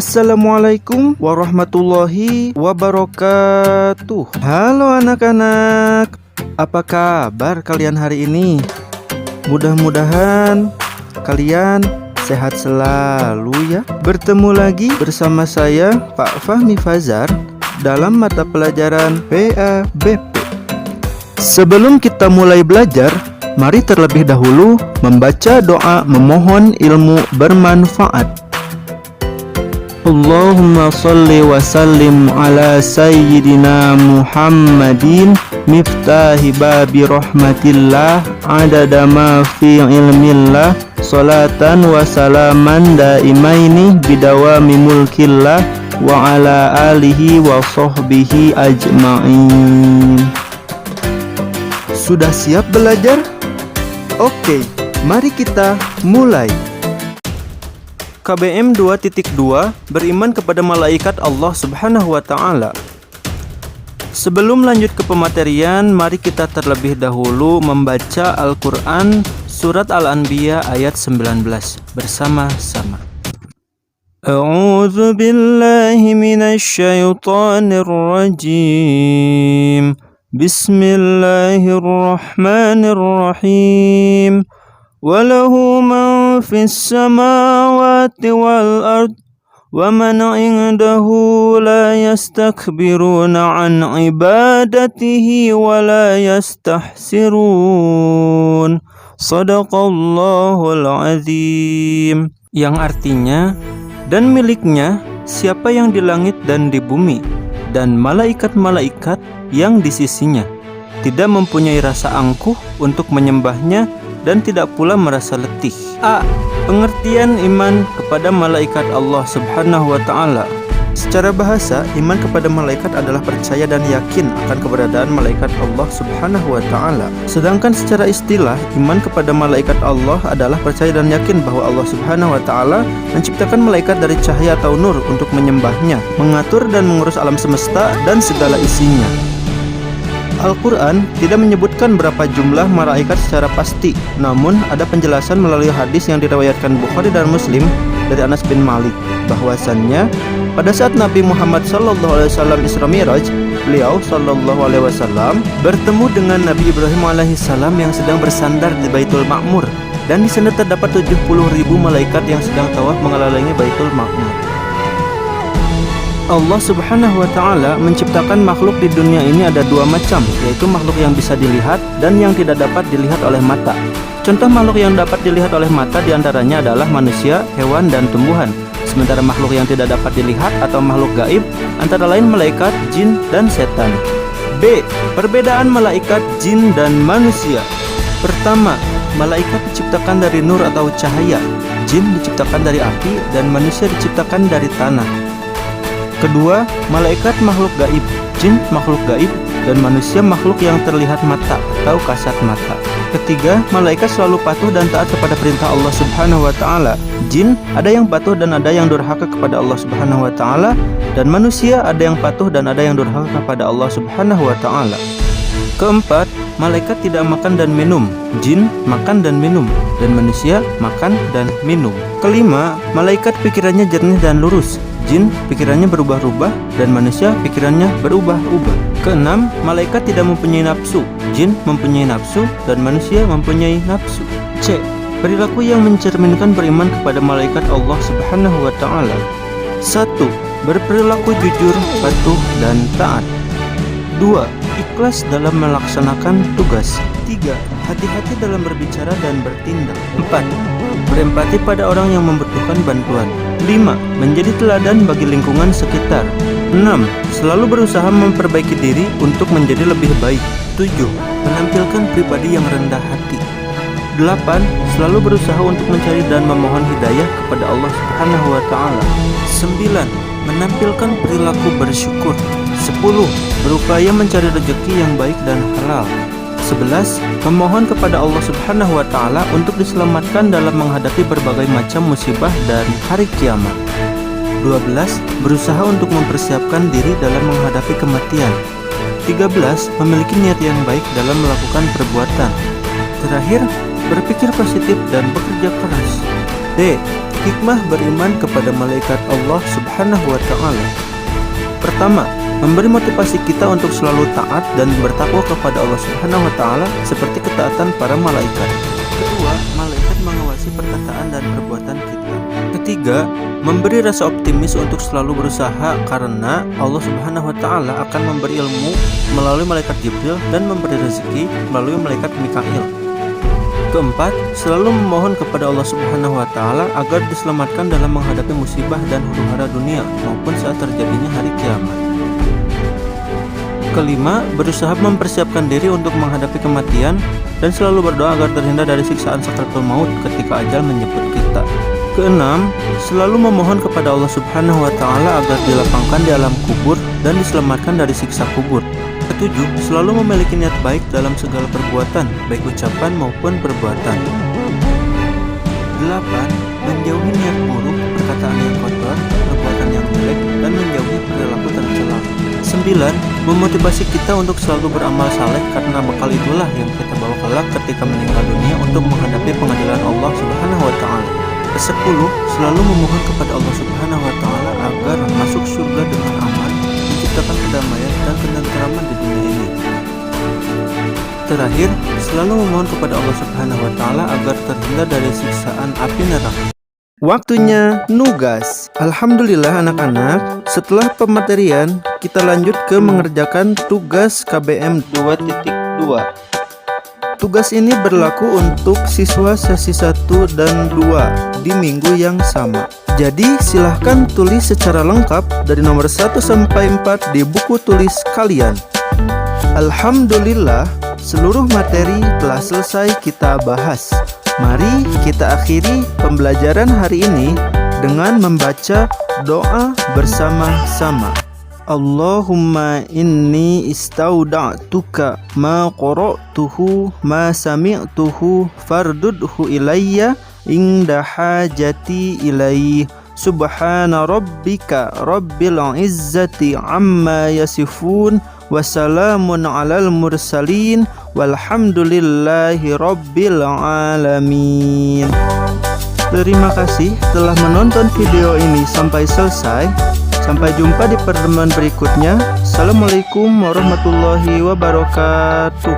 Assalamualaikum warahmatullahi wabarakatuh. Halo anak-anak, apa kabar kalian hari ini? Mudah-mudahan kalian sehat selalu ya. Bertemu lagi bersama saya Pak Fahmi Fazar dalam mata pelajaran PABP. Sebelum kita mulai belajar, mari terlebih dahulu membaca doa memohon ilmu bermanfaat. Allahumma salli wa sallim ala sayyidina Muhammadin miftahi babi rahmatillah adada ma fi ilmillah salatan wa salaman daimaini bidawami mulkillah wa ala alihi wa sahbihi ajma'in. Sudah siap belajar? Oke, mari kita mulai. KBM 2.2 beriman kepada malaikat Allah Subhanahu wa Ta'ala. Sebelum lanjut ke pematerian, mari kita terlebih dahulu membaca Al-Quran Surat Al-Anbiya ayat 19 bersama-sama. A'udzu billahi minasy syaithanir rajim. Bismillahirrahmanirrahim. Walahu man fis samawati wal ard wa man indahu la yastakbiruna an ibadatihi wa la yastahsirun. Shadaqallahul azim. Yang artinya, dan miliknya siapa yang di langit dan di bumi, dan malaikat-malaikat yang di sisinya, tidak mempunyai rasa angkuh untuk menyembahnya dan tidak pula merasa letih. A. Pengertian iman kepada malaikat Allah Subhanahu wa Ta'ala. Secara bahasa, iman kepada malaikat adalah percaya dan yakin akan keberadaan malaikat Allah Subhanahu wa Ta'ala. Sedangkan secara istilah, iman kepada malaikat Allah adalah percaya dan yakin bahwa Allah Subhanahu wa Ta'ala menciptakan malaikat dari cahaya atau nur untuk menyembahnya, mengatur dan mengurus alam semesta dan segala isinya. Al-Quran tidak menyebutkan berapa jumlah malaikat secara pasti, namun ada penjelasan melalui hadis yang diriwayatkan Bukhari dan Muslim dari Anas bin Malik bahwasannya pada saat Nabi Muhammad SAW Isra Mi'raj, beliau SAW bertemu dengan Nabi Ibrahim alaihissalam yang sedang bersandar di Baitul Ma'mur, dan di sana terdapat 70.000 malaikat yang sedang tawaf mengelilingi Baitul Ma'mur. Allah Subhanahu wa Ta'ala menciptakan makhluk di dunia ini ada dua macam, yaitu makhluk yang bisa dilihat dan yang tidak dapat dilihat oleh mata. Contoh makhluk yang dapat dilihat oleh mata diantaranya adalah manusia, hewan, dan tumbuhan. Sementara makhluk yang tidak dapat dilihat atau makhluk gaib antara lain malaikat, jin, dan setan. B. Perbedaan malaikat, jin, dan manusia. Pertama, malaikat diciptakan dari nur atau cahaya, jin diciptakan dari api, dan manusia diciptakan dari tanah. Kedua, malaikat makhluk gaib, jin makhluk gaib, dan manusia makhluk yang terlihat mata atau kasat mata. Ketiga, malaikat selalu patuh dan taat kepada perintah Allah Subhanahu wa Ta'ala. Jin ada yang patuh dan ada yang durhaka kepada Allah Subhanahu wa Ta'ala, dan manusia ada yang patuh dan ada yang durhaka kepada Allah Subhanahu wa Ta'ala. Keempat, malaikat tidak makan dan minum, jin makan dan minum, dan manusia makan dan minum. Kelima, malaikat pikirannya jernih dan lurus, jin pikirannya berubah-ubah, dan manusia pikirannya berubah-ubah. Keenam, malaikat tidak mempunyai nafsu, jin mempunyai nafsu, dan manusia mempunyai nafsu. C. Perilaku yang mencerminkan beriman kepada malaikat Allah Subhanahu wa Ta'ala. 1. Berperilaku jujur, patuh, dan taat. 2. Ikhlas dalam melaksanakan tugas. 3. Hati-hati dalam berbicara dan bertindak. 4. Berempati pada orang yang membutuhkan bantuan. 5. Menjadi teladan bagi lingkungan sekitar. 6. Selalu berusaha memperbaiki diri untuk menjadi lebih baik. 7. Menampilkan pribadi yang rendah hati. 8. Selalu berusaha untuk mencari dan memohon hidayah kepada Allah Subhanahu wa Ta'ala. 9. Menampilkan perilaku bersyukur. 10. Berupaya mencari rezeki yang baik dan halal. 11. Memohon kepada Allah Subhanahu wa Ta'ala untuk diselamatkan dalam menghadapi berbagai macam musibah dan hari kiamat. 12. Berusaha untuk mempersiapkan diri dalam menghadapi kematian. 13. Memiliki niat yang baik dalam melakukan perbuatan. Terakhir, berpikir positif dan bekerja keras. D. Hikmah beriman kepada malaikat Allah Subhanahu wa Ta'ala. Pertama, memberi motivasi kita untuk selalu taat dan bertakwa kepada Allah Subhanahu wa Ta'ala seperti ketaatan para malaikat. Kedua, malaikat mengawasi perkataan dan perbuatan kita. Ketiga, memberi rasa optimis untuk selalu berusaha karena Allah Subhanahu wa Ta'ala akan memberi ilmu melalui malaikat Jibril dan memberi rezeki melalui malaikat Mikail. Keempat, selalu memohon kepada Allah Subhanahu wa Ta'ala agar diselamatkan dalam menghadapi musibah dan huru-hara dunia maupun saat terjadinya hari kiamat. Kelima, berusaha mempersiapkan diri untuk menghadapi kematian dan selalu berdoa agar terhindar dari siksaan sakaratul maut ketika ajal menjemput kita. Keenam, selalu memohon kepada Allah Subhanahu wa Ta'ala agar dilapangkan di alam kubur dan diselamatkan dari siksa kubur. Ketujuh, selalu memiliki niat baik dalam segala perbuatan, baik ucapan maupun perbuatan. Delapan, menjauhi niat buruk, perkataan yang kotor, perbuatan yang jelek, dan menjauhi perilaku tercela. 9. Memotivasi kita untuk selalu beramal saleh karena bekal itulah yang kita bawa kelak ketika meninggal dunia untuk menghadapi pengadilan Allah Subhanahu wa Ta'ala. 10. Selalu memohon kepada Allah Subhanahu wa Ta'ala agar masuk surga dengan aman, menciptakan kedamaian dan ketentraman di dunia ini. Terakhir, selalu memohon kepada Allah Subhanahu wa Ta'ala agar terhindar dari siksaan api neraka. Waktunya nugas. Alhamdulillah anak-anak, setelah pematerian kita lanjut ke mengerjakan tugas KBM 2.2. Tugas ini berlaku untuk siswa sesi 1 dan 2 di minggu yang sama. Jadi silahkan tulis secara lengkap dari nomor 1 sampai 4 di buku tulis kalian. Alhamdulillah, seluruh materi telah selesai kita bahas. Mari kita akhiri pembelajaran hari ini dengan membaca doa bersama-sama. Allahumma inni istauda'tuka ma qara'tuhu ma sami'tuhu fardudhu ilayya inda hajati ilaih. Subhana rabbika rabbil izzati amma yasifun wa salamun alal mursalin walhamdulillahi rabbil alamin. Terima kasih telah menonton video ini sampai selesai. Sampai jumpa di pertemuan berikutnya. Assalamualaikum warahmatullahi wabarakatuh.